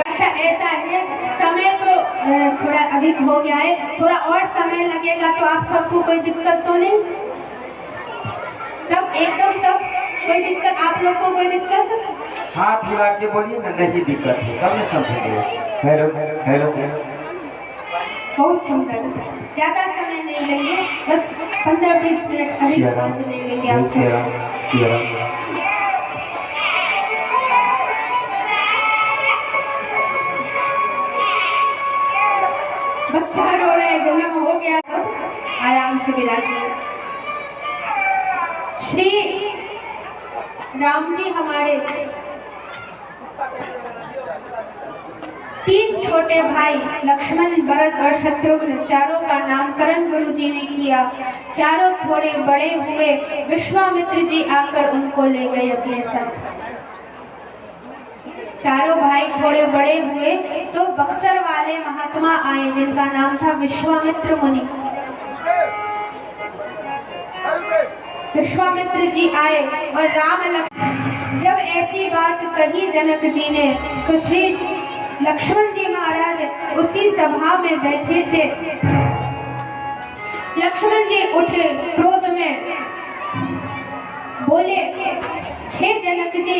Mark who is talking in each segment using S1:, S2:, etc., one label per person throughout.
S1: अच्छा ऐसा है, समय तो थोड़ा अधिक हो गया है, थोड़ा और समय लगेगा तो आप सबको कोई दिक्कत तो नहीं? सब एकदम सब कोई दिक्कत? आप लोग को कोई दिक्कत?
S2: हाथ हिला के बोलिए ना, नहीं दिक्कत है, कब में समझेंगे। Hello hello hello.
S1: बहुत सुंदर, ज्यादा समय नहीं लेंगे, बस 15-20 मिनट अधिक बात नहीं लेंगे आपसे। बच्चा रो रहा है, जन्म हो गया, आराम से विराजिए। श्री राम जी हमारे 3 छोटे भाई लक्ष्मण, भरत और शत्रुघ्न, चारों का नामकरण गुरु जी ने किया। चारों थोड़े बड़े हुए, विश्वामित्र जी आकर उनको ले गए अपने साथ। चारों भाई थोड़े बड़े हुए तो बक्सर वाले महात्मा आए जिनका नाम था विश्वामित्र मुनि। विश्वामित्र जी आए और राम लक्ष्मण, जब ऐसी बात कही जनक जी ने तो श्री लक्ष्मण जी महाराज उसी सभा में बैठे थे। लक्ष्मण जी उठे क्रोध में, बोले, हे जनक जी,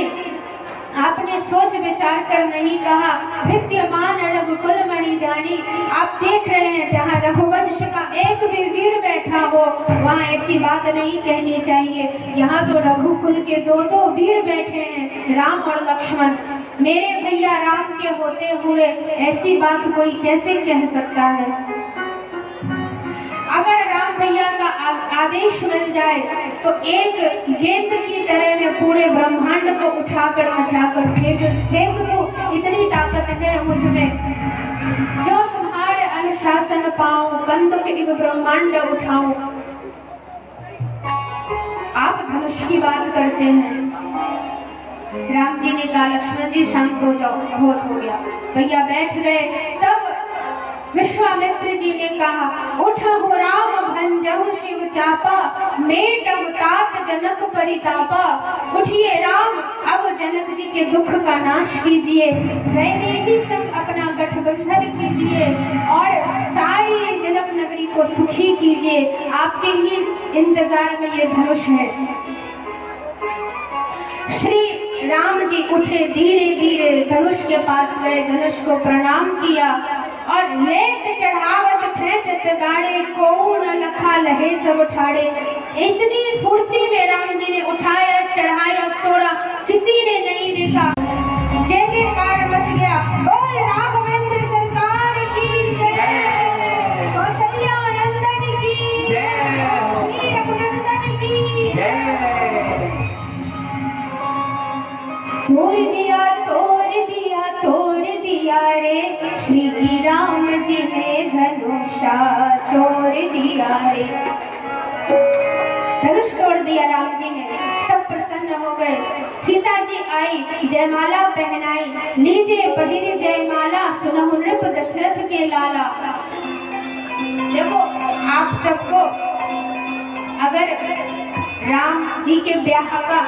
S1: आपने सोच विचार कर नहीं कहा, विद्यमान रघुकुल मणि जानी। आप देख रहे हैं जहाँ रघुवंश का एक भी वीर बैठा हो वहाँ ऐसी बात नहीं कहनी चाहिए। यहाँ तो रघुकुल के 2 वीर बैठे हैं, राम और लक्ष्मण। मेरे भैया राम के होते हुए ऐसी बात कोई कैसे कह सकता है? अगर राम भैया का आदेश मिल जाए तो एक गेंद की तरह में पूरे ब्रह्मांड को उठाकर नचाकर फेंक दो, इतनी ताकत है मुझ में। जो तुम्हारे अनुशासन पाऊं, कंदुक इव ब्रह्मांड उठाऊं। आप धनुष की बात करते हैं। राम जी ने कहा, लक्ष्मण जी शांत हो जाओ, बहुत हो गया। भैया बैठ गए। तब विश्वामित्र जी ने कहा, उठहु राम भंजहु शिव चापा, मेटहु तात जनक परितापा। उठिए राम, अब जनक जी के दुख का नाश कीजिए, वैदेही संग अपना गठबंधन कीजिए और सारी जनक नगरी को सुखी कीजिए। आपके ही इंतजार में ये धनुष है। श्री राम जी उठे, धीरे धीरे धनुष के पास गए, धनुष को प्रणाम किया और लेत चढ़ावत खेचत गाड़े, को न लखा लहे सब ठाड़े। इतनी फुर्ती में राम जी ने उठाया, चढ़ाया, तोड़ा, किसी ने नहीं देखा। जय जयकार मच गया, बोल राघवेंद्र सरकार की जय, कौशल्या नंदन की जय, श्री रघुनंदन की जय। तोड़ दिया रे श्री राम जी ने धनुषा, तोड़ दिया रे। धनुष तोड़ दिया राम जी ने, सब प्रसन्न हो गए। सीता जी आई, जयमाला पहनाई, लीजिए पहिरे जयमाला, सुनहु नृप दशरथ के लाला। देखो आप सबको अगर राम जी के ब्याह का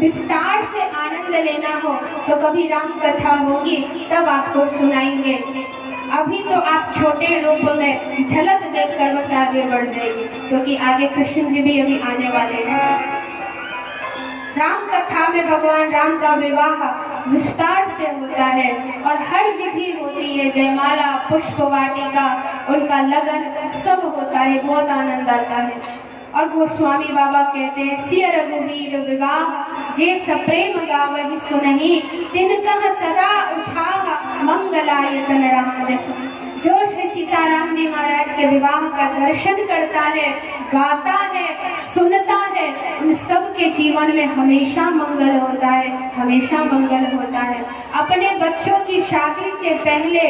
S1: विस्तार से आनंद लेना हो तो कभी राम कथा होगी तब आपको सुनाएंगे। अभी तो आप छोटे रूप में झलक देखकर बस आगे बढ़ जाइए, क्योंकि आगे कृष्ण जी भी अभी आने वाले हैं। राम कथा में भगवान राम का विवाह विस्तार से होता है और हर विधि होती है, जयमाला, पुष्प वाटिका, उनका लगन सब होता है, बहुत आनंद आता है। और गोस्वामी बाबा कहते हैं, सिय रघुवीर विवाह जे सप्रेम गावहि सुनहि, तिनकह सदा उछाह मंगलायतन राम जस। जो श्री सीताराम जी महाराज के विवाह का दर्शन करता है, गाता है, सुनता है, उन सब के जीवन में हमेशा मंगल होता है, हमेशा मंगल होता है। अपने बच्चों की शादी से पहले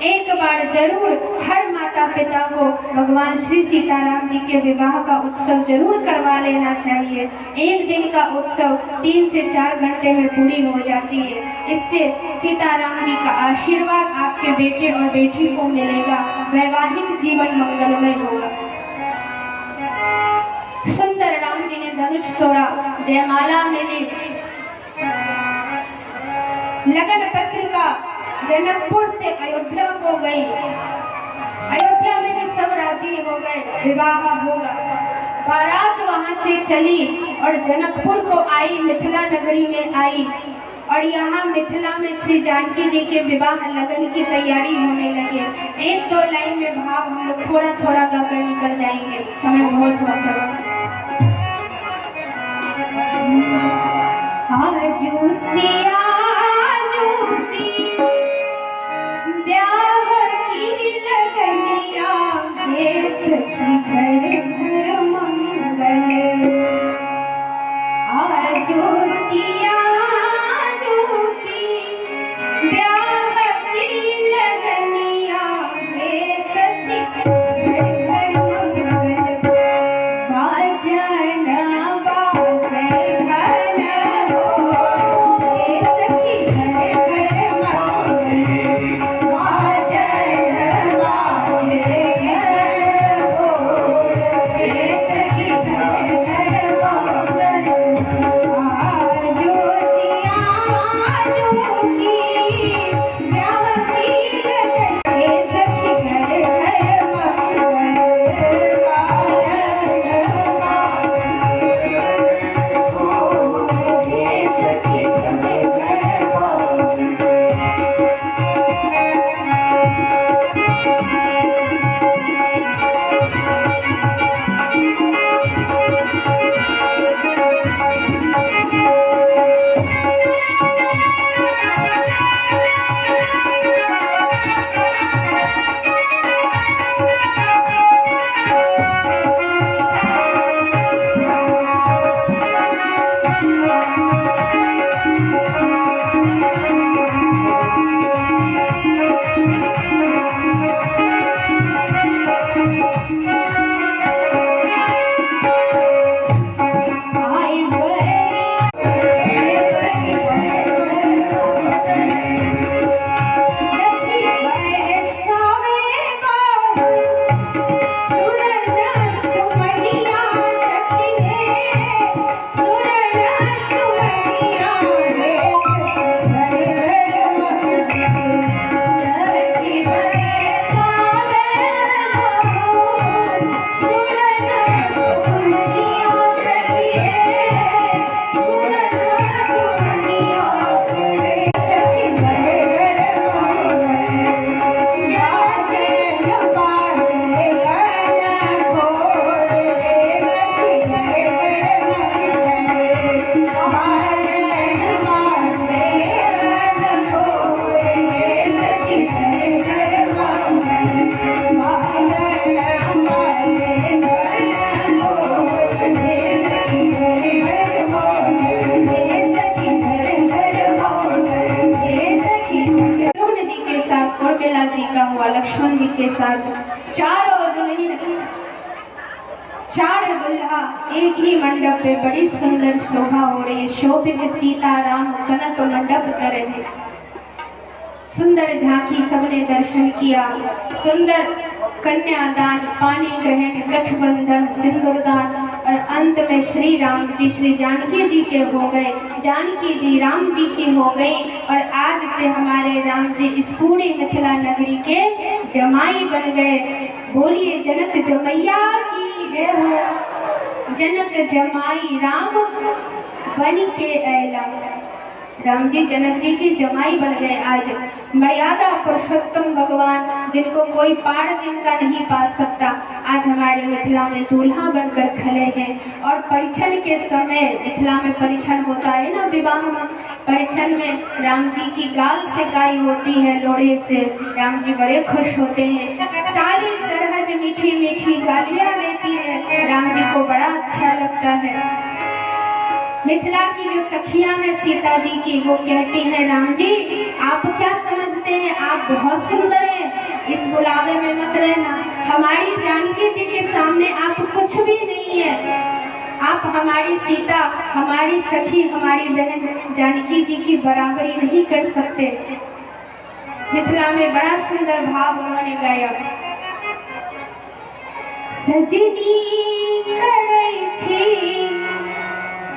S1: एक बार जरूर हर माता माता पिता को भगवान श्री सीताराम जी के विवाह का उत्सव जरूर करवा लेना चाहिए। एक दिन का उत्सव 3 से 4 घंटे में पूरी हो जाती है। इससे सीताराम जी का आशीर्वाद आपके बेटे और बेटी को मिलेगा, वैवाहिक जीवन मंगलमय होगा। सुंदर राम जी ने धनुष तोड़ा, जयमाला मिली, लगन पत्रिका जनकपुर से अयोध्या को गई। अयोध्या में भी सब राजी हो गए, विवाह होगा। बारात वहां से चली और जनकपुर को आई, मिथिला नगरी में आई और यहाँ मिथिला में श्री जानकी जी के विवाह लगन की तैयारी होने लगे। 1-2 लाइन में भाव हम लोग थोड़ा थोड़ा गाकर निकल जाएंगे, समय बहुत हो चला। आजू सिया ब्याह की लगनिया, सखी घर घर मंगल। आजो सिया जो की ब्याह की लगनिया, सखी घर घर मंगल। बाजन बाजे घन हो, सखी घर घर मंगल। लक्ष्मण जी के साथ चार दुल्हा एक ही मंडप पे बड़ी सुंदर शोभा हो रही है। शोभित सीताराम कनक मंडप कर रहे, सुंदर झांकी सबने दर्शन किया। सुंदर कन्यादान, पानी ग्रहण, गठबंधन, सिंदूरदान और अंत में श्री राम जी श्री जानकी जी के हो गए, जानकी जी राम जी की हो गई। और आज से हमारे राम जी इस पूरी मिथिला नगरी के जमाई बन गए। बोलिए जनक जमैया की जय हो। जनक जमाई राम बन के ऐला, राम जी जनक जी की जमाई बन गए। आज मर्यादा पुरुषोत्तम भगवान जिनको कोई पार जिनका नहीं पा सकता, आज हमारे मिथिला में दूल्हा बनकर खड़े हैं। और परिछन के समय, मिथिला में परिछन होता है ना विवाह में, परिछन में राम जी की गाल से गाई होती है, लोड़े से। राम जी बड़े खुश होते हैं, साली सरहज मीठी मीठी गालियां देती है, राम जी को बड़ा अच्छा लगता है। मिथिला की जो सखियां हैं सीता जी की, वो कहती हैं राम जी आप क्या समझते हैं, आप बहुत सुंदर हैं, इस बुलावे में मत रहना। हमारी जानकी जी के सामने आप कुछ भी नहीं है। आप हमारी सीता, हमारी सखी, हमारी बहन जानकी जी की बराबरी नहीं कर सकते। मिथिला में बड़ा सुंदर भाव उन्होंने गाया। सजनी करै छी,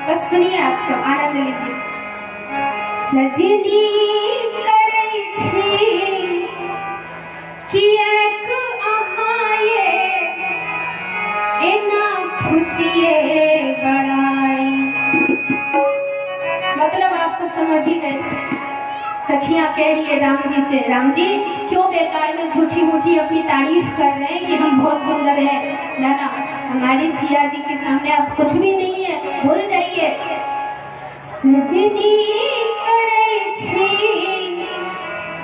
S1: बस सुनिए आप सब, आनंद लीजिए। सजनी करै छी किएक अहाँ ये एना खुशिये बड़ाई। मतलब आप सब समझ ही गए। सखियां कह रही है राम जी से, राम जी क्यों बेकार में झूठी मूठी अपनी तारीफ कर रहे हैं कि हम बहुत सुंदर हैं। ना ना, हमारी सिया जी के सामने आप कुछ भी नहीं है, भूल जाइए। सजनी करै छी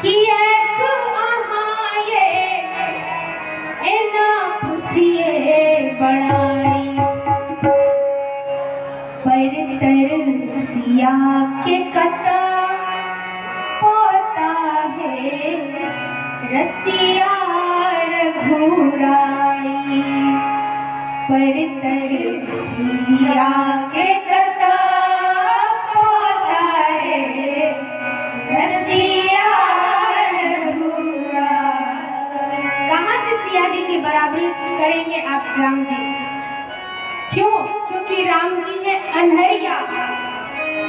S1: किएक अहाँ ये एना खुशिये बड़ाई। पर सिया के कता होता है रसिया रघुराई। पर सिया के कता होता है रसिया रघुराई। कहाँ से सिया जी की बराबरी करेंगे आप राम जी? क्यों? क्योंकि राम जी है अनहरिया।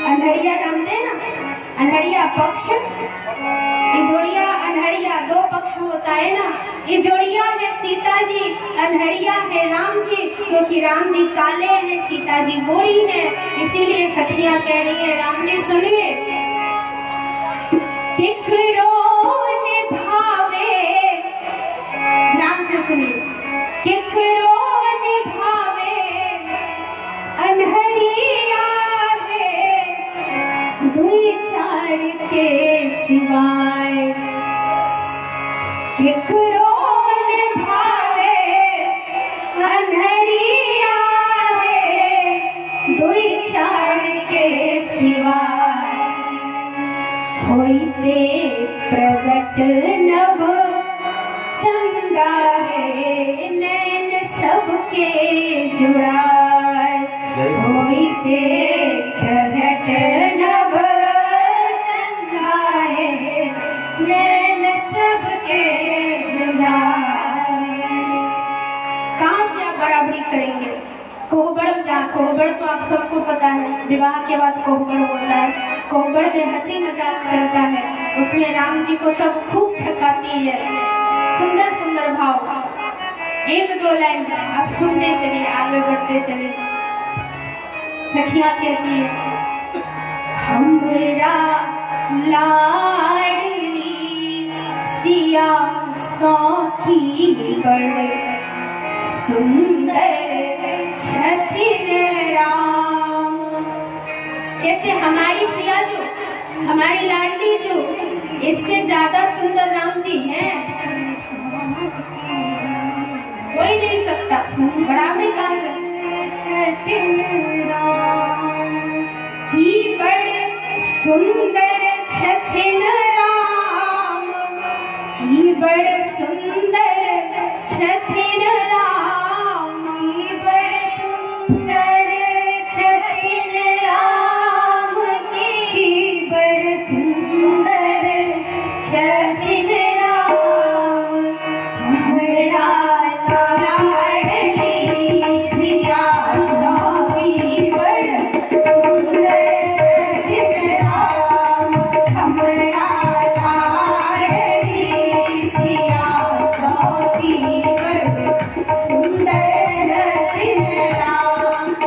S1: अनहरिया जानते हैं ना? अनहरिया पक्ष, इजोड़िया अनहरिया, दो पक्ष होता है ना। इजोड़िया है सीता जी, अनहरिया है राम जी। क्योंकि राम जी काले हैं, सीता जी गोरी है, इसीलिए सखियां कह रही है राम जी सुनिए। किकरो निभावे, ध्यान से सुनिए। किकरो निभावे अनहरिया है दुई चार के सिवाय। किकरो निभावे अनहरिया है दुई चार के सिवाय। होइते प्रगट नभ चंदा है नैन सबके जुड़ाए। होइते प्रगट नभ चंदा है नैन सबके जुड़ाए। कहाँ से आप बराबरी करेंगे? कोहबड़, जहाँ कोहबड़ तो आप सबको पता है, विवाह के बाद कोहबड़ होता है। कोहबड़ में हंसी मजाक चलता है, उसमें राम जी को सब खूब छकाती है। सुंदर सुंदर भाव, एक दो लाइन आप सुनते चलिए, आगे बढ़ते चलिए। सखियां कहती है हमरा लाडली सिया सौखी बड़ सुंदर छथिन राम। कहते हमारी सिया जो, हमारी लाडली जो, इससे ज्यादा सुंदर राम जी हैं कोई नहीं सकता। बराबरी कहाँ से? की बड़े सुंदर छथिन राम, की बड़े सुंदर छथिन राम, की बड़े सुंदर छथिन राम, की बड़े सुंदर छथिन राम। हमरा लाडली सिया सौखी बड़ सुंदर छथिन राम। हमरा लाडली सिया सौखी बड़ सुंदर छथिन राम।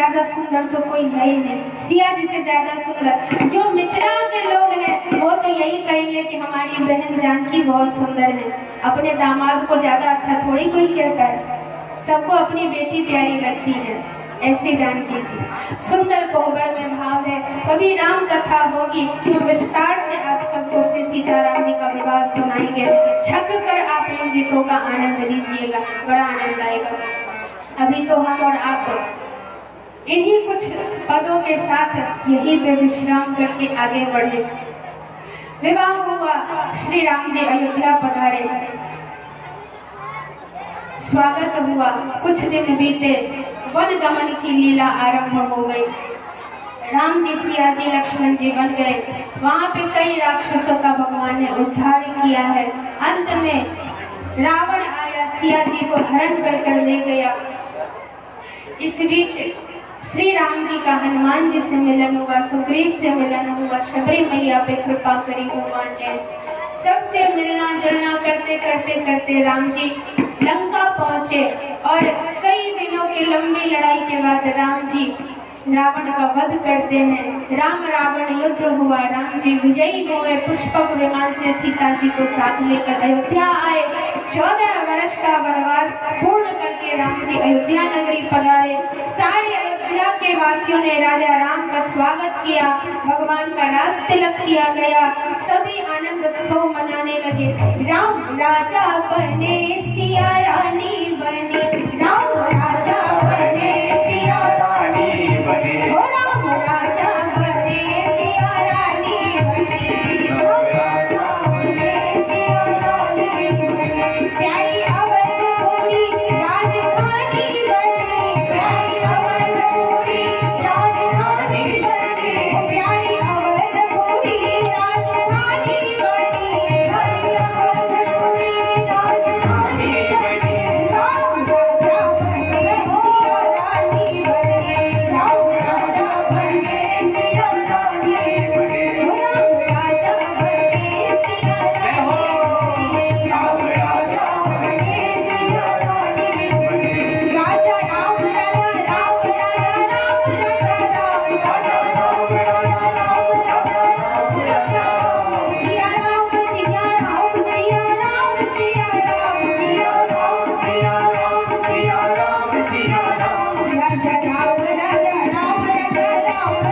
S1: ज्यादा सुंदर तो कोई है ही नहीं, सिया जी से ज्यादा सुंदर। जो मिथिला के लोग हैं वो तो यही कहेंगे कि हमारी बहन जानकी बहुत सुंदर है। अपने दामाद को ज्यादा अच्छा थोड़ी कोई कहता है, सबको अपनी बेटी प्यारी लगती है। ऐसे जानकी जी सुंदर कोहबर में भाव है। कभी राम कथा होगी तो विस्तार से आप सबको श्री सीताराम जी का विवाह सुनाएंगे। छक कर आप इन गीतों का आनंद लीजिएगा, बड़ा आनंद आएगा। अभी तो हम और आप इन्हीं कुछ पदों के साथ यहीं पे विश्राम करके आगे बढ़े। विवाह हुआ, श्री राम जी अयोध्या पधारे, स्वागत हुआ। कुछ दिन बीते, वन गमन की लीला आरंभ हो गई। राम जी, सिया जी, लक्ष्मण जी बन गए। वहां पे कई राक्षसों का भगवान ने उद्धार किया है। अंत में रावण आया, सिया जी को हरण कर ले गया। इस बीच श्री राम जी का हनुमान जी से मिलन हुआ, सुग्रीव से मिलन हुआ। शबरी मैया पे कृपा करी भगवान ने। सबसे मिलना जुलना करते करते करते राम जी लंका पहुंचे और कई दिनों की लंबी लड़ाई के बाद राम जी रावण का वध करते हैं। राम रावण युद्ध हुआ, राम जी विजयी हुए। पुष्पक विमान से सीता जी को साथ लेकर अयोध्या आए। 14 वर्ष का वनवास पूर्ण करके राम जी अयोध्या नगरी पधारे। सारे अयोध्या के वासियों ने राजा राम का स्वागत किया। भगवान का रास तिलक किया गया। सभी आनंद उत्सव मनाने लगे। राम राजा बने, सिया रानी बने। राम राजा बने, सिया रानी बने। ओ राम राजा बने, सिया रानी बने। राम राजा बने, सिया रानी बने। प्यारी अवधपुरी राजधानी बने। प्यारी अवधपुरी राजधानी बने। प्यारी अवधपुरी राजधानी बने। प्यारी अवधपुरी राजधानी बने। राम राजा बने, सिया रानी बने। राम राजा बने, सिया रानी बने। राम राजा बने, सिया रानी बने। राम राजा बने, सिया रानी बने। राजा राम राजा राम राजा राम राजा राम राजा राम राजा राम राजा राम। सिया राम सिया राम सिया राम सिया राम सिया राम सिया राम सिया राम सिया राम। राजा राम राजा राम राजा राम राजा राम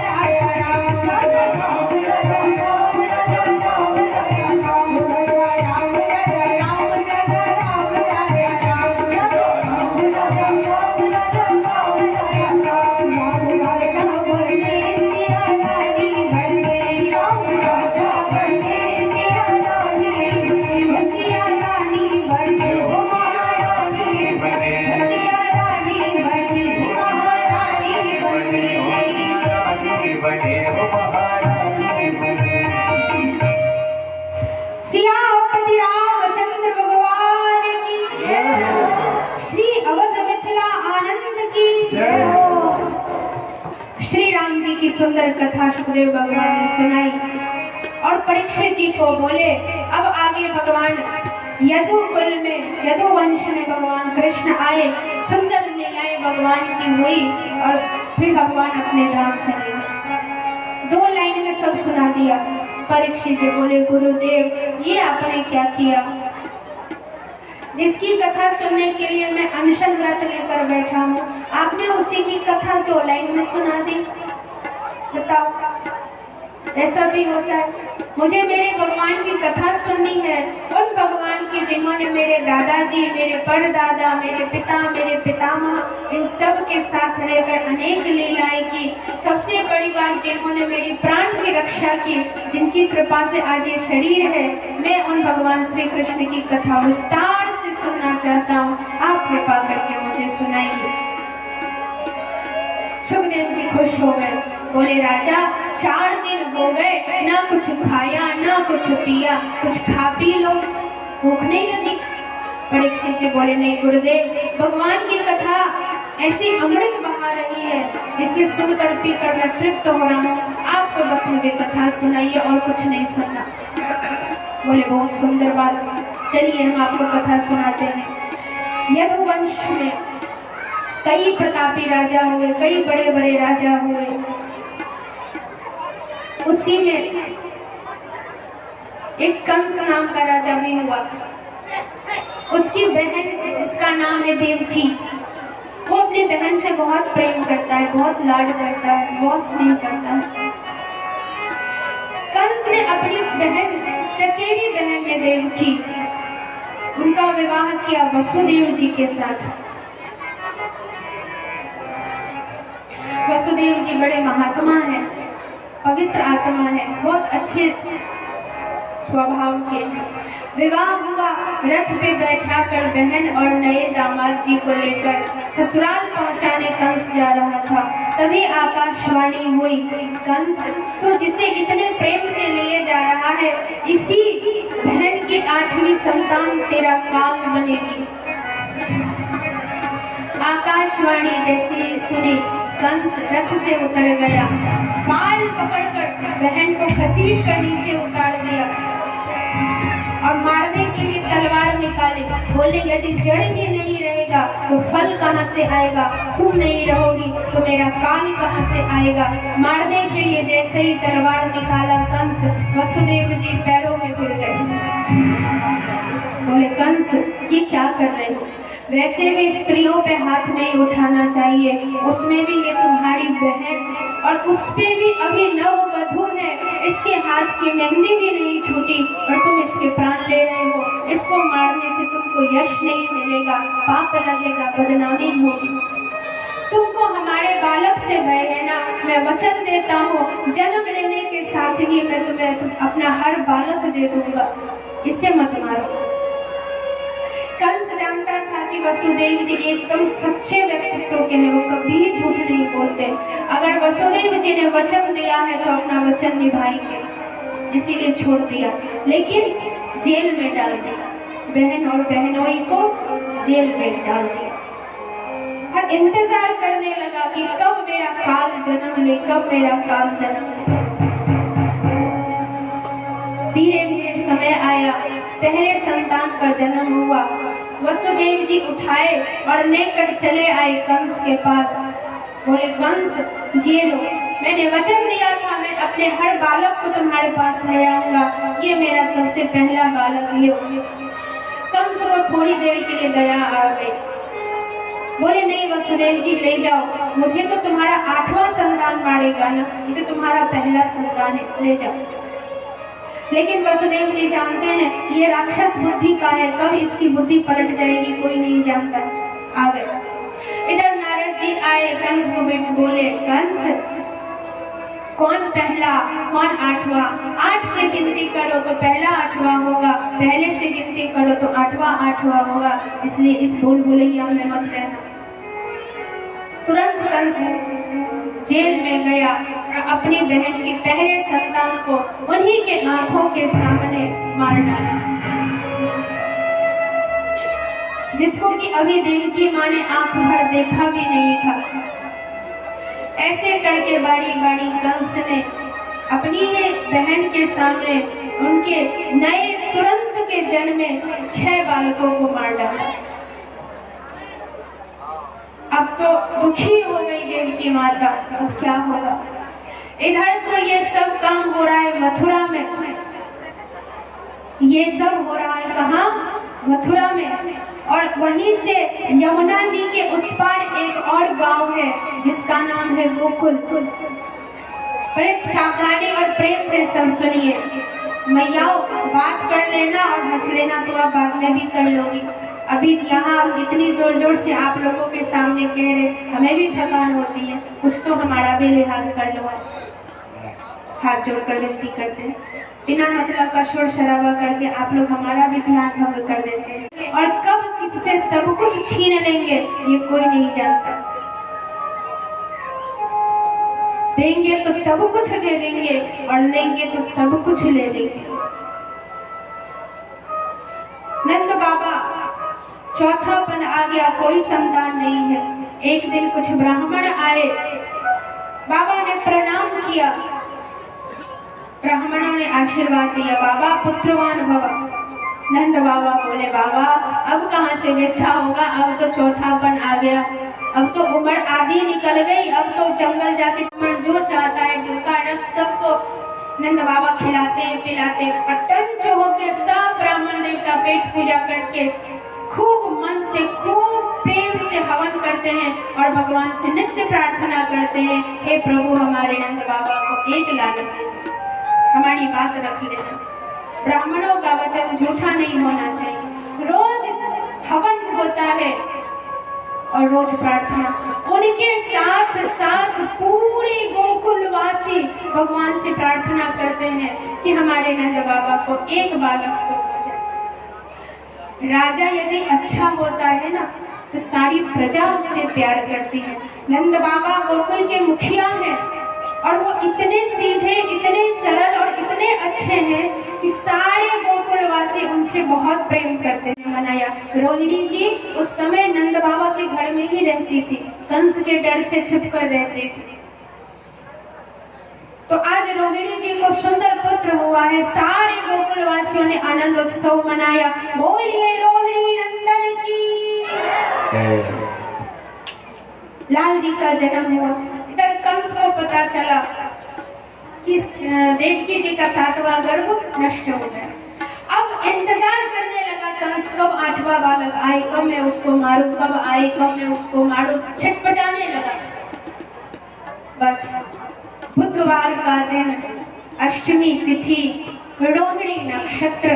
S1: राजा राम राजा राम राजा राम राजा राम। राजा राम राजा राम राजा राम राजा राम राजा राम राजा राम राजा राम राजा राम। राम राजा बने, सिया रानी बने। राम राजा बने, सिया रानी बने। सिया रानी बने, ओ महारानी बने। सिया रानी बने, महारानी बने। रानी बने, ओ महारानी बने। सियापति रामचंद्र भगवान की जय हो। श्री अवध मिथिला आनंद की जय हो। श्री राम जी की सुंदर कथा सुखदेव भगवान ने सुनाई और परीक्षित जी को बोले अब आगे भगवान यदुकुल में, यदुवंश में भगवान कृष्ण आए। सुंदर लीलाएं भगवान की हुई और फिर भगवान अपने धाम चले गए। 2 लाइन में सब सुना दिया। परीक्षित जी बोले गुरुदेव ये आपने क्या किया? जिसकी कथा सुनने के लिए मैं अनशन व्रत लेकर बैठा हूँ, आपने उसी की कथा 2 लाइन में सुना दी। बताओ, ऐसा भी होता है? मुझे मेरे भगवान की कथा सुननी है, उन भगवान की जिन्होंने मेरे दादाजी, मेरे परदादा, मेरे पिता, मेरे पितामह, इन सब के साथ रहकर अनेक लीलाएं की। सबसे बड़ी बात, जिन्होंने मेरी प्राण की रक्षा की, जिनकी कृपा से आज ये शरीर है। मैं उन भगवान श्री कृष्ण की कथा विस्तार से सुनना चाहता हूँ। आप कृपा करके मुझे सुनाइए। सुखदेव जी खुश हो गए, बोले राजा 4 दिन हो गए, ना कुछ खाया ना कुछ पिया, कुछ खा पी लो, भूख नहीं लगी। परीक्षित जी बोले नहीं गुरुदेव, भगवान की कथा ऐसी अमृत बहा रही है जिसे सुनकर पीकर मैं तृप्त हो रहा हूँ। आप तो बस मुझे कथा सुनाइए और कुछ नहीं सुनना। बोले बहुत सुंदर बात, चलिए हम आपको कथा सुनाते हैं। यदुवंश में कई प्रतापी राजा हुए, कई बड़े बड़े राजा हुए। उसी में एक कंस नाम का राजा भी हुआ। उसकी बहन, जिसका नाम है देवकी, वो अपनी बहन से बहुत प्रेम करता है, बहुत लाड करता है, बहुत स्नेह करता है। कंस ने अपनी बहन, चचेरी बहन है देवकी, उनका विवाह किया वसुदेव जी के साथ। वसुदेव जी बड़े महात्मा हैं, पवित्र आत्मा है, बहुत अच्छे स्वभाव के। विवाह हुआ, रथ पे बैठाकर बहन और नए दामाद जी को लेकर ससुराल पहुंचाने कंस जा रहा था। तभी आकाशवाणी हुई, कंस तो जिसे इतने प्रेम से लिए जा रहा है, इसी बहन की 8वीं संतान तेरा काल बनेगी। आकाशवाणी जैसे सुनी, कंस रथ से उतर गया, बाल पकड़कर बहन को घसीट कर नीचे उतार दिया और मारने के लिए तलवार निकाली। बोले यदि जड़ ही नहीं रहेगा तो फल कहाँ से आएगा, तुम नहीं रहोगी तो मेरा काल कहाँ से आएगा। मारने के लिए जैसे ही तलवार निकाला कंस, वसुदेव जी पैरों में गिर गए। बोले कंस ये क्या कर रहे हो, वैसे भी स्त्रियों पे हाथ नहीं उठाना चाहिए, उसमें भी ये तुम्हारी बहन, और उस पे भी अभी नववधू है, इसके हाथ की मेहंदी भी नहीं छूटी और तुम इसके प्राण ले रहे हो। इसको मारने से तुमको यश नहीं मिलेगा, पाप लगेगा, बदनामी होगी। तुमको हमारे बालक से भय है ना, मैं वचन देता हूँ जन्म लेने के साथ ही मैं तुम्हें अपना हर बालक दे दूंगा, इसे मत मारो। कंस जानता था कि वसुदेव जी एकदम सच्चे व्यक्तित्व के हैं, वो कभी झूठ नहीं बोलते। अगर वसुदेव जी ने वचन दिया है तो अपना वचन निभाएंगे, इसीलिए छोड़ दिया, लेकिन जेल में डाल दिया, बहन और बहनोई को जेल में डाल दिया और इंतजार करने लगा कि कब मेरा काल जन्म ले, कब मेरा काल जन्म ले। धीरे धीरे समय आया, पहले संतान का जन्म हुआ। वसुदेव जी उठाए और लेकर चले आए कंस के पास। बोले कंस ये लो, मैंने वचन दिया था मैं अपने हर बालक को तुम्हारे पास ले आऊंगा, ये मेरा सबसे पहला बालक लो। कंस को थोड़ी देर के लिए दया आ गई। बोले नहीं वसुदेव जी ले जाओ, मुझे तो तुम्हारा 8वां संतान मारेगा ना, ये तो तुम्हारा पहला संतान है, ले जाओ। लेकिन वसुदेव जी जानते हैं ये राक्षस बुद्धि का है, कब इसकी बुद्धि पलट जाएगी कोई नहीं जानता। आ गए। इधर नारद जी आए, कंस को बेटे बोले कंस कौन पहला कौन 8वां, 8 से गिनती करो तो पहला 8वां होगा, पहले से गिनती करो तो 8वां होगा, इसलिए इस भूल भुलैया में मत रहना। तुरंत कंस जेल में गया और अपनी बहन की पहले संतान को उन्हीं के आंखों के सामने मार डाला, जिसको कि अभी देवकी माँ ने आंख भर देखा भी नहीं था। ऐसे करके बारी बारी कंस ने अपनी ही बहन के सामने उनके नए तुरंत के जन्मे 6 बालकों को मार डाला। अब तो दुखी हो गई देवकी माता, अब क्या होगा। इधर तो ये सब काम हो रहा है मथुरा में, ये सब हो रहा है कहाँ, मथुरा में। और वहीं से यमुना जी के उस पार एक और गांव है जिसका नाम है गोकुल। प्रेम सावधानी और प्रेम से सब सुनिए, मैयाओं बात कर लेना और हंस लेना तो आप बाद में भी कर लोगी। अभी यहाँ इतनी जोर जोर से आप लोगों के सामने कह रहे, हमें भी थकान होती है, कुछ तो हमारा भी लिहाज कर लो। आज हाथ जोड़कर विनती करते हैं, बिना मतलब का शोर शराबा करके आप लोग हमारा भी ध्यान भंग कर देते हैं, और कब किससे सब कुछ छीन लेंगे ये कोई नहीं जानता। देंगे तो सब कुछ दे देंगे और लेंगे तो सब कुछ ले लेंगे। नंद बाबा चौथापन आ गया, कोई संतान नहीं है। एक दिन कुछ ब्राह्मण आए, बाबा ने प्रणाम किया, ब्राह्मणों ने आशीर्वाद दिया, बाबा पुत्रवान भव। नंद बाबा बोले बाबा अब कहाँ से बेटा होगा, अब तो चौथापन आ गया, अब तो उम्र आधी निकल गई, अब तो जंगल जाके जो चाहता है गिरता रख सबको नंद बाबा खिलाते पिलाते, पटंच होकर सब ब्राह्मण देवता पेट पूजा करके खूब मन से खूब प्रेम से हवन करते हैं और भगवान से नित्य प्रार्थना करते हैं, हे प्रभु हमारे नंद बाबा को एक लालच दे, हमारी बात रख लेना। ब्राह्मणों का वचन झूठा नहीं होना चाहिए। रोज हवन होता है और रोज प्रार्थना, उनके साथ साथ पूरे गोकुलवासी भगवान से प्रार्थना करते हैं कि हमारे नंद बाबा को एक बालक तो हो जाए। राजा यदि अच्छा होता है ना तो सारी प्रजा उससे प्यार करती है। नंद बाबा गोकुल के मुखिया हैं और वो इतने सीधे, इतने सरल और इतने अच्छे हैं कि सारे गोकुलवासी उनसे बहुत प्रेम करते हैं। मनाया रोहिणी जी उस समय नंद बाबा के घर में ही रहती थी, कंस के डर से छुप कर रहती थी। तो आज रोहिणी जी को सुंदर पुत्र हुआ है, सारे गोकुलवासियों ने आनंद उत्सव मनाया। बोलिए रोहिणी नंदन की। लाल जी का जन्म हुआ। इधर कंस को पता चला कि देवकी जी का 7वां गर्भ नष्ट हो गया। अब इंतजार करने लगा कंस, कब 8वां बालक आए, कब मैं उसको मारूं, कब आए कब मैं उसको मारूं, छटपटाने लगा। बस बुधवार का दिन, अष्टमी तिथि, रोहिणी नक्षत्र,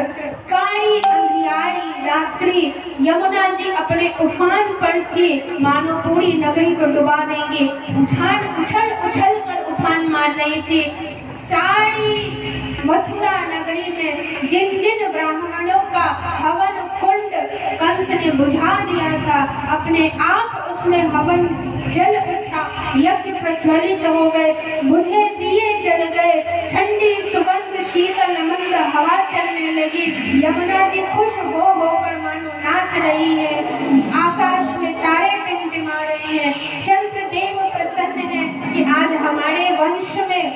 S1: काली अंधियारी रात्रि, यमुना जी अपने उफान पर थी, मानो पूरी नगरी को डुबा देंगे। उछल उछल कर उफान मार रही थी। सारी मथुरा नगरी में जिन जिन ब्राह्मणों का हवन कुंड कंस ने बुझा दिया था, अपने आप उसमें हवन जल उठा, यज्ञ प्रज्वलित हो गए, बुझे दिए जल गए, ठंडी सुगंध शीतल मंद हवा चलने लगी। यमुना जी खुश होकर मानो नाच रही है, आकाश में तारे टिमटिमा रहे हैं, चंद्र देव प्रसन्न है कि आज हमारे वंश में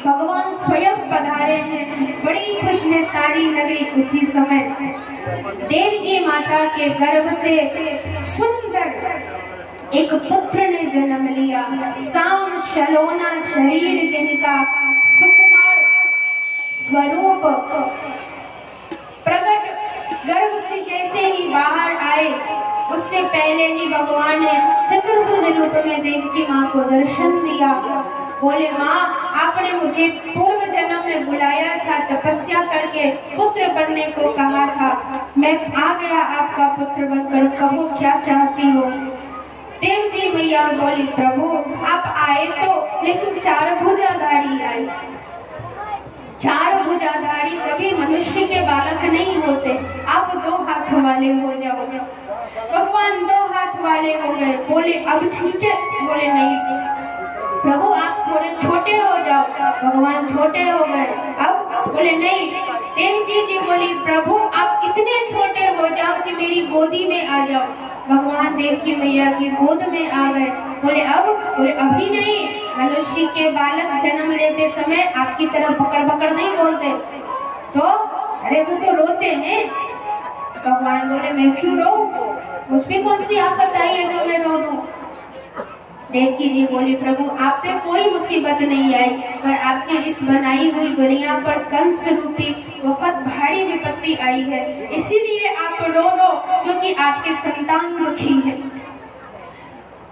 S1: भगवान स्वयं पधारे हैं। बड़ी खुश है सारी नगरी। उसी समय देवकी माता के गर्भ से सुंदर एक पुत्र ने जन्म लिया, साम शलोना शरीर जिनका, सुकुमार स्वरूप प्रकट। गर्भ से जैसे ही बाहर आए उससे पहले ही भगवान ने चतुर्भुज रूप में देवकी माँ को दर्शन दिया। बोले माँ आपने मुझे पूर्व जन्म में बुलाया था, तपस्या करके पुत्र बनने को कहा था, मैं आ गया आपका पुत्र बनकर, कहो क्या चाहती हो। देवकी मैया बोली प्रभु आप आए तो, लेकिन 4 भुजाधारी आए। 4 भुजाधारी कभी मनुष्य के बालक नहीं होते, आप 2 हाथ वाले हो जाओगे। भगवान 2 हाथ वाले हो गए। बोले अब ठीक है, बोले नहीं प्रभु आप थोड़े छोटे हो जाओ। भगवान छोटे हो गए। अब बोले नहीं। देवकी जी बोली प्रभु आप इतने छोटे हो जाओ कि मेरी गोदी में आ जाओ। भगवान देवकी मैया की गोद में आ गए। बोले अब, बोले अभी नहीं, मनुष्य के बालक जन्म लेते समय आपकी तरह बकर बकर नहीं बोलते, तो अरे वो तो रोते हैं। भगवान बोले मैं क्यों रो, उसमें कौन सी आफत आई है जो मैं रो दूं। देवकी जी बोली प्रभु आप पे कोई मुसीबत नहीं आई, पर आपकी इस बनाई हुई दुनिया पर कंस रूपी बहुत भारी विपत्ति आई है, इसीलिए आप रो दो क्योंकि आपके संतान दुखी है।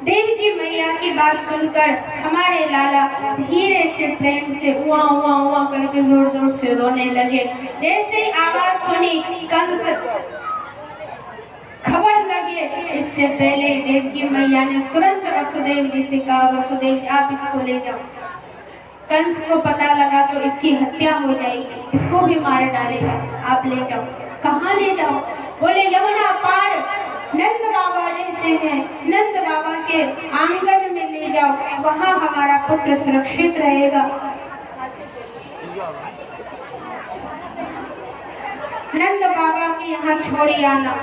S1: देवकी मैया की बात सुनकर हमारे लाला धीरे से प्रेम से उआ उआ उआ करके जोर जोर से रोने लगे। जैसे आवाज सुनी कंस खबर लगे, इससे पहले देवकी मैया ने तुरंत वसुदेव जी से कहा वसुदेव जी आप इसको ले जाओ। कंस को पता लगा तो इसकी हत्या हो जाएगी, इसको भी मार डालेगा, आप ले जाओ। कहाँ ले जाओ, बोले यमुना पार नंद बाबा रहते हैं, नंद बाबा के आंगन में ले जाओ, वहाँ हमारा पुत्र सुरक्षित रहेगा। नंद बाबा के यहाँ छोड़ी आना।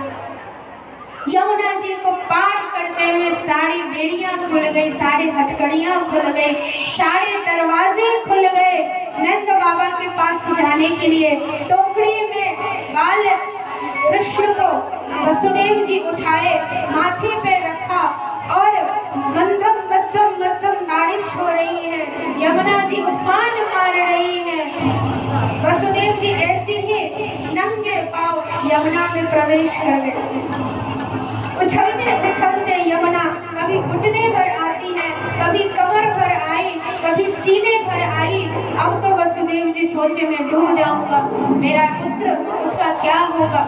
S1: यमुना जी को पार करते हुए सारी बेड़ियां खुल गई, सारी हथकड़ियां खुल गई, सारे दरवाजे खुल गए। नंद बाबा के पास जाने के लिए टोकरी में बाल कृष्ण को वसुदेव जी उठाए, माथे पे रखा और जी उफान मार रही है। वसुदेव जी ऐसे ही नंगे पांव यमुना में प्रवेश कर गए। उछलते उछलते यमुना कभी घुटने भर आती है, कभी कमर भर आई, कभी सीने भर आई। अब तो वसुदेव जी सोचे मैं डूब जाऊंगा, मेरा पुत्र उसका क्या होगा।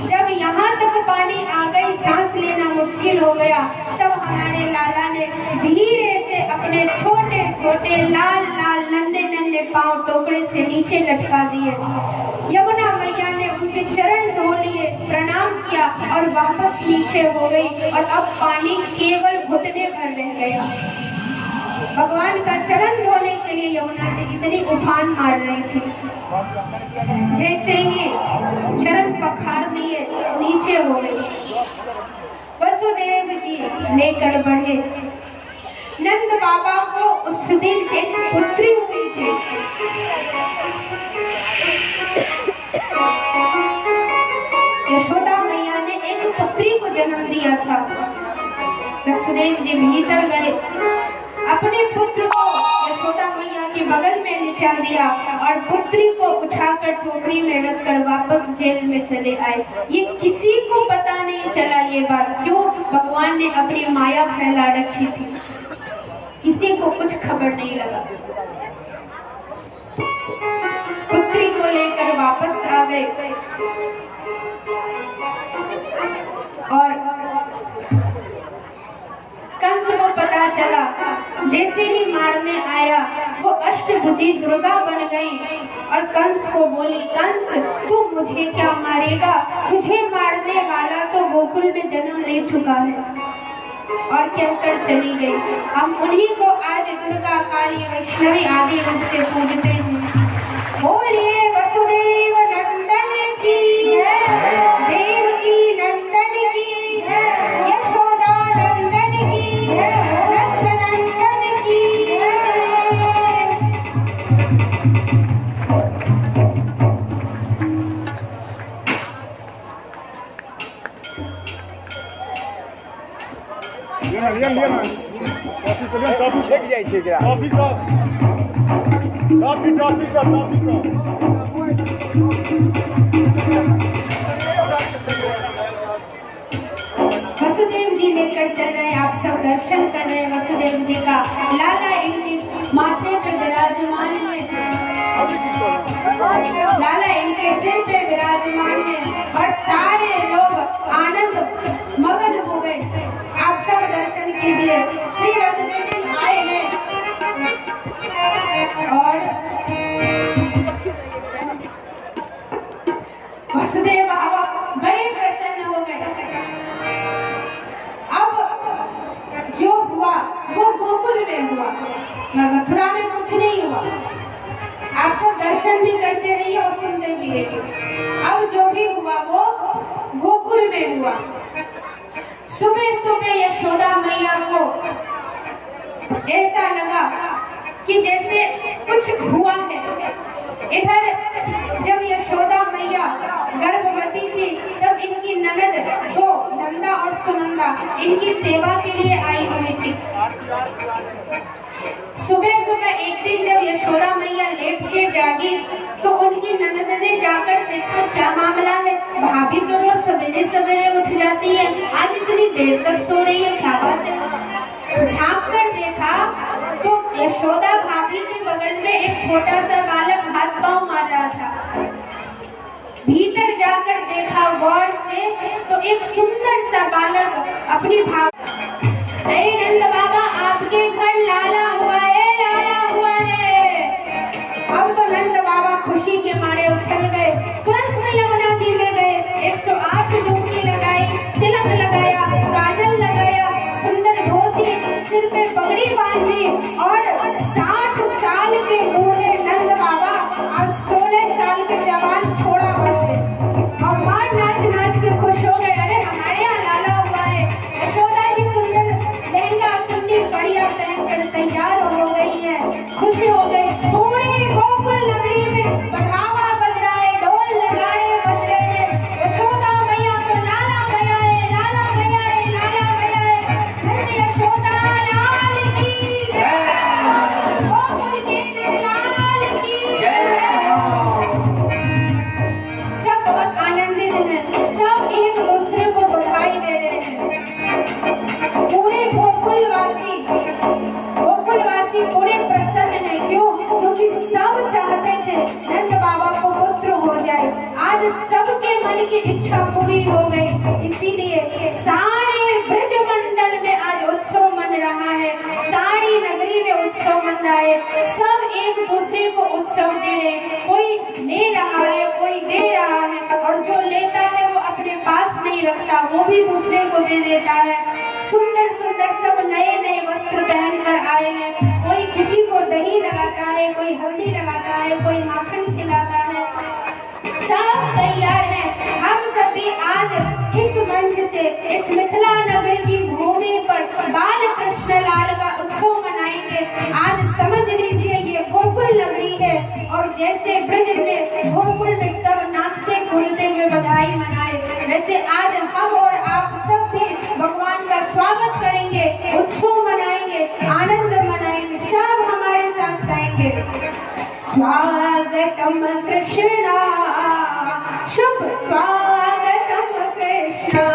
S1: जब यहाँ तक पानी आ गई, सांस लेना मुश्किल हो गया, तब हमारे लाला ने धीरे से अपने छोटे छोटे लाल लाल नन्हे नन्हे पांव टोकरे से नीचे लटका दिए। यमुना मैया ने उनके चरण धो लिए, प्रणाम किया और वापस नीचे हो गई और अब पानी केवल घुटने भर रह गया। भगवान का चरण धोने के लिए यमुना जी इतनी उफान मार रही थी। जैसे ही चरण पखार लिए नीचे हो गई, वसुदेव जी लेकर बढ़े। नंद बाबा को उस दिन एक पुत्री हुई थी। यशोदा मैया ने एक पुत्री को जन्म दिया था। वसुदेव जी भीतर गए, अपने पुत्र को यशोदा मैया के बगल में लिटा दिया और पुत्री को उठाकर टोकरी में रखकर वापस जेल में चले आए। ये किसी को पता नहीं चला ये बात, क्यों? भगवान ने अपनी माया फैला रखी थी, किसी को कुछ खबर नहीं लगा। पुत्री को लेकर वापस आ गए और कंस को पता चला। जैसे ही मारने आया वो अष्टभुजी दुर्गा बन गई और कंस को बोली, कंस तू मुझे क्या मारेगा, तुझे मारने वाला तो गोकुल में जन्म ले चुका है। और कहकर चली गई। हम उन्हीं को आज दुर्गा, काली, वैष्णवी आदि रूप से पूजते हैं। बोलिए वसुदेव नंदन की, देवकी नंदन की, यशोदा नंदन की, नंद नंदन की। वसुदेव जी लेकर चल रहे, आप सब दर्शन कर रहे वसुदेव जी का। लाला इनके माथे पे विराजमान है, लाला इनके सिर पे विराजमान है और सारे लोग आनंद मगन हो गए। आप सब दर्शन कीजिए। श्री वसुदेव जी आए हैं और वसुदेव बाबा बड़े प्रसन्न हो गए। अब जो हुआ वो गोकुल में हुआ, मथुरा में कुछ नहीं हुआ। आप सब दर्शन भी करते रहिए और सुनते भी रहिए। अब जो भी हुआ वो गोकुल में हुआ। सुबह सुबह यशोदा मैया को ऐसा लगा कि जैसे कुछ हुआ है। इधर जब यशोदा मैया गर्भवती थी तब इनकी ननद तो नंदा और सुनंदा इनकी सेवा के लिए आई हुई थी। सुबह सुबह एक दिन जब यशोदा मैया लेट से जागी तो उनकी ननद ने जाकर देखा क्या मामला है, भाभी तो रोज सवेरे सवेरे उठ जाती है, आज इतनी देर तक सो रही है, क्या बात है। झांक कर देखा तो यशोदा भाभी के बगल में एक छोटा सा बालक हाथ पांव मार रहा था। भीतर जाकर देखा गौर से तो एक सुंदर सा बालक अपनी भाभी, अरे नंद बाबा आपके घर लाला हुआ है, लाला हुआ है। अब तो नंद बाबा खुशी के मारे उछल गए, तुरंत यमुना जी में गए, 108 डुबकी लगाई, तिलक लगाया, काजल लगाया, सुंदर धोती, सिर पे पगड़ी बांधी और 60 साल के बूढ़े नंद बाबा आज 16 साल के जवान छोड़ा बन गए और मार नाच नाच के खुश हो गए। अरे हमारे यहाँ लाला हुआ है। यशोदा जी सुंदर लहंगा जाए। आज सबके मन की इच्छा पूरी हो गई, इसीलिए सारे ब्रज मंडल में आज उत्सव मन रहा है, सारी नगरी में उत्सव मन रहा है। सब एक दूसरे को उत्सव दे रहे, कोई ले रहा है, कोई दे रहा है, और जो लेता है वो अपने पास नहीं रखता, वो भी दूसरे को दे देता है। सुंदर सुंदर सब नए नए वस्त्र पहनकर आए हैं, कोई किसी को दही लगाता है, कोई हल्दी लगाता है, कोई माखन खिलाता है, सब तैयार है। हम सभी आज इस मंच से इस मिथिला नगर की भूमि पर बाल कृष्ण लाल का उत्सव मनाएंगे। आज समझ लीजिए ये गोकुल नगरी है, और जैसे ब्रज में गोकुल में सब नाचते कूदते हुए बधाई मनाए, वैसे आज हम और आप सब भी भगवान का स्वागत करेंगे, उत्सव मनाएंगे, आनंद मनाएंगे। सब हमारे साथ गाएंगे, स्वागतम कृष्णा शुभ स्वागतम कृष्णा,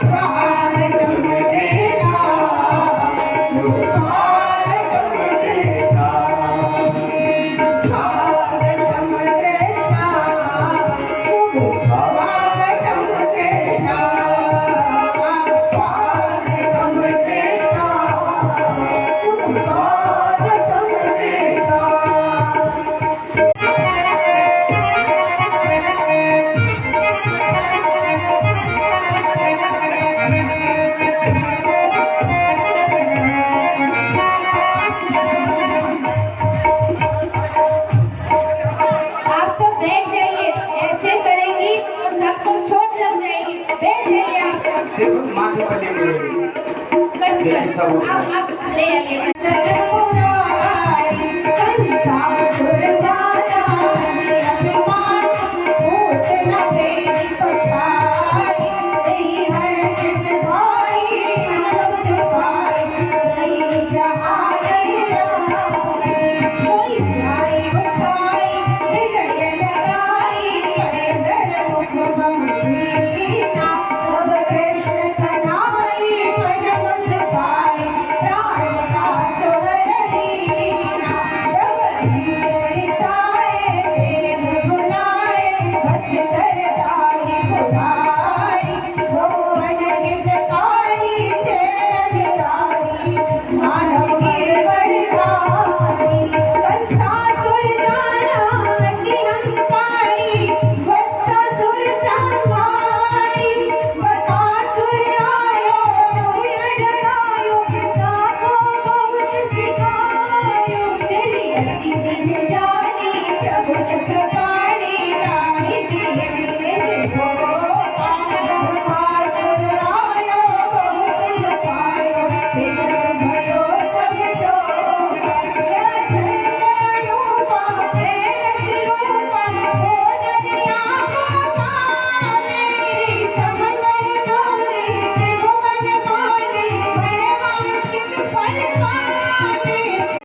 S1: स्वागतम कृष्णा शुभ स्वागतम कृष्णा, स्वागतम कृष्णा शुभ स्वागतम कृष्णा, स्वागतम कृष्णा शुभ स्वागतम कृष्णा। आप सब बैठ जाइए, ऐसे करेंगी तो सबको चोट लग जाएगी। बैठ जाइए आप सब,
S2: सिर्फ माथे पर ले लीजिए।
S1: बस आप ले आइए।